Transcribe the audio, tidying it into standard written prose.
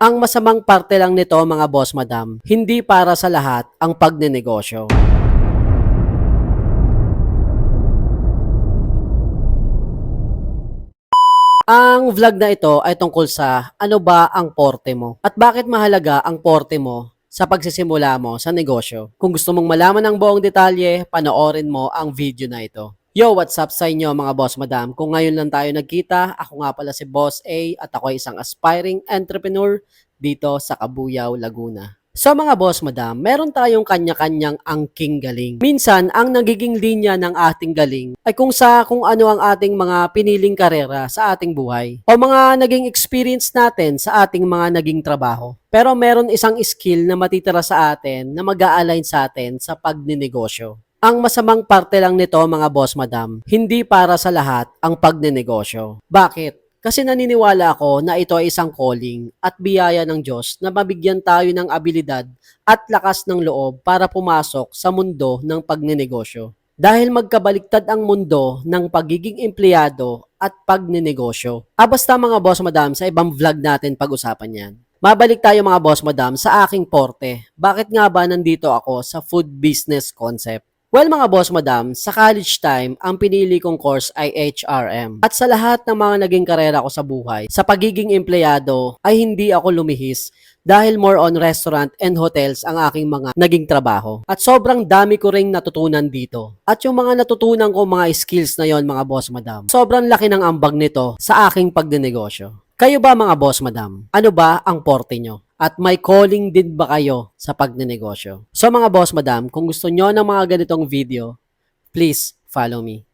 Ang masamang parte lang nito mga boss madam, hindi para sa lahat ang pagnenegosyo. Ang vlog na ito ay tungkol sa ano ba ang porte mo at bakit mahalaga ang porte mo sa pagsisimula mo sa negosyo. Kung gusto mong malaman ang buong detalye, panoorin mo ang video na ito. Yo, what's up sa inyo mga boss madam? Kung ngayon lang tayo nagkita, ako nga pala si Boss A at ako ay isang aspiring entrepreneur dito sa Cabuyao, Laguna. So mga boss madam, meron tayong kanya-kanyang angking galing. Minsan, ang nagiging linya ng ating galing ay kung ano ang ating mga piniling karera sa ating buhay o mga naging experience natin sa ating mga naging trabaho. Pero meron isang skill na matitira sa atin na mag-a-align sa atin sa pagninegosyo. Ang masamang parte lang nito mga boss madam, hindi para sa lahat ang pagnenegosyo. Bakit? Kasi naniniwala ako na ito ay isang calling at biyaya ng Diyos na mabigyan tayo ng abilidad at lakas ng loob para pumasok sa mundo ng pagnenegosyo. Dahil magkabaliktad ang mundo ng pagiging empleyado at pagnenegosyo. Basta mga boss madam, sa ibang vlog natin pag-usapan yan. Mabalik tayo mga boss madam sa aking porte. Bakit nga ba nandito ako sa food business concept? Well mga boss madam, sa college time, ang pinili kong course ay HRM. At sa lahat ng mga naging karera ko sa buhay, sa pagiging empleyado ay hindi ako lumihis dahil more on restaurant and hotels ang aking mga naging trabaho. At sobrang dami ko ring natutunan dito. At yung mga natutunan ko mga skills na yon mga boss madam, sobrang laki ng ambag nito sa aking pagdinegosyo. Kayo ba mga boss madam? Ano ba ang porte nyo? At may calling din ba kayo sa pagnenegosyo? So mga boss madam, kung gusto nyo ng mga ganitong video, please follow me.